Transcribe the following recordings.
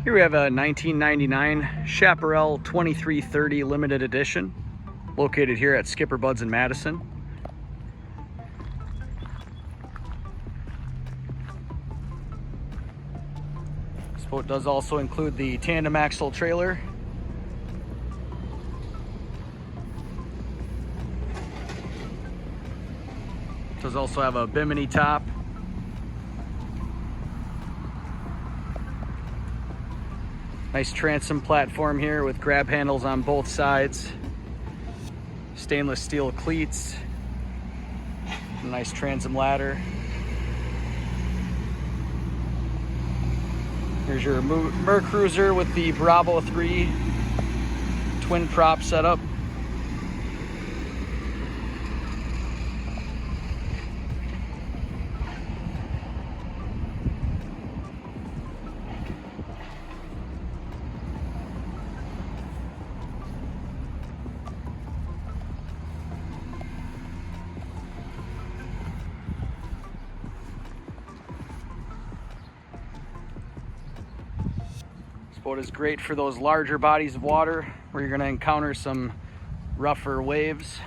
Here we have a 1999 Chaparral 2330 limited edition, located here at SkipperBud's in Madison. This boat does also include the tandem axle trailer. It does also have a Bimini top. Nice transom platform here with grab handles on both sides. Stainless steel cleats. A nice transom ladder. Here's your Mercruiser with the Bravo 3 twin prop setup. This boat is great for those larger bodies of water where you're going to encounter some rougher waves.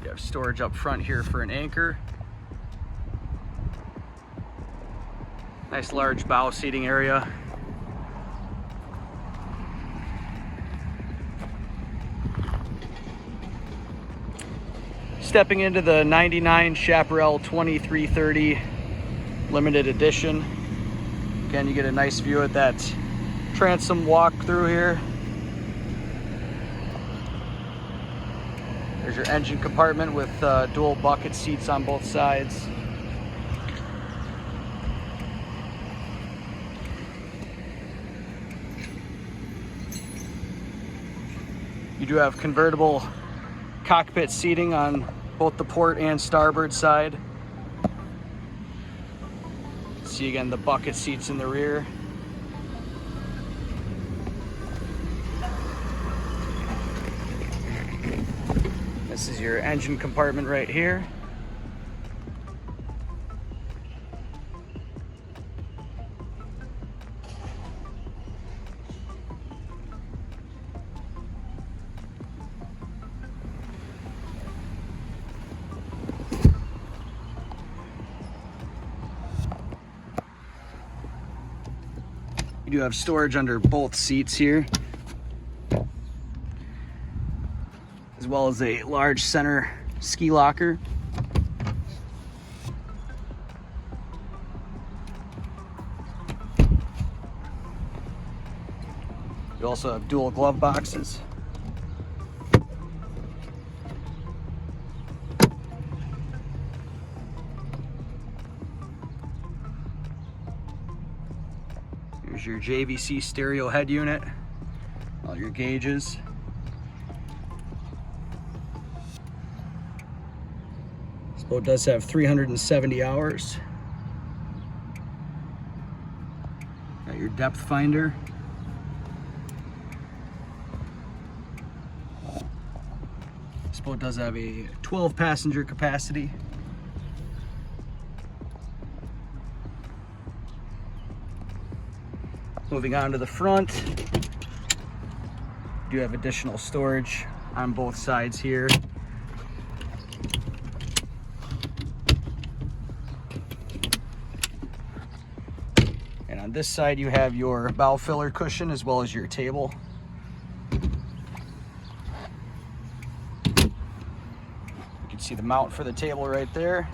You have storage up front here for an anchor. Nice large bow seating area. Stepping into the 99 Chaparral 2330 limited edition. Again, you get a nice view at that transom walk through here. There's your engine compartment with dual bucket seats on both sides. You do have convertible cockpit seating on both the port and starboard side. See again the bucket seats in the rear. This is your engine compartment right here. You do have storage under both seats here, as well as a large center ski locker. You also have dual glove boxes. Here's your JVC stereo head unit, all your gauges. This boat does have 370 hours. Got your depth finder. This boat does have a 12 passenger capacity. Moving on to the front, you do have additional storage on both sides here. And on this side you have your bow filler cushion as well as your table. You can see the mount for the table right there.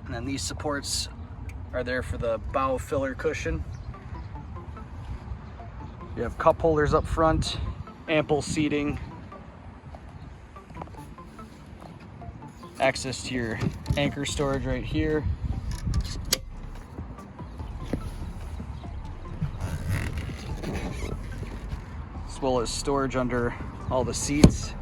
And then these supports are there for the bow filler cushion. You have cup holders up front, ample seating, access to your anchor storage right here. As well as storage under all the seats.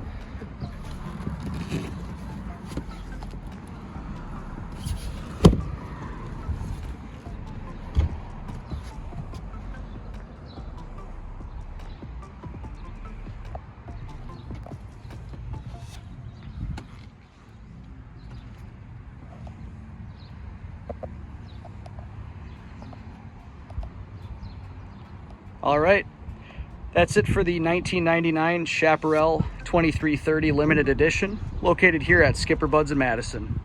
All right, that's it for the 1999 Chaparral 2330 limited edition, located here at SkipperBuds Madison.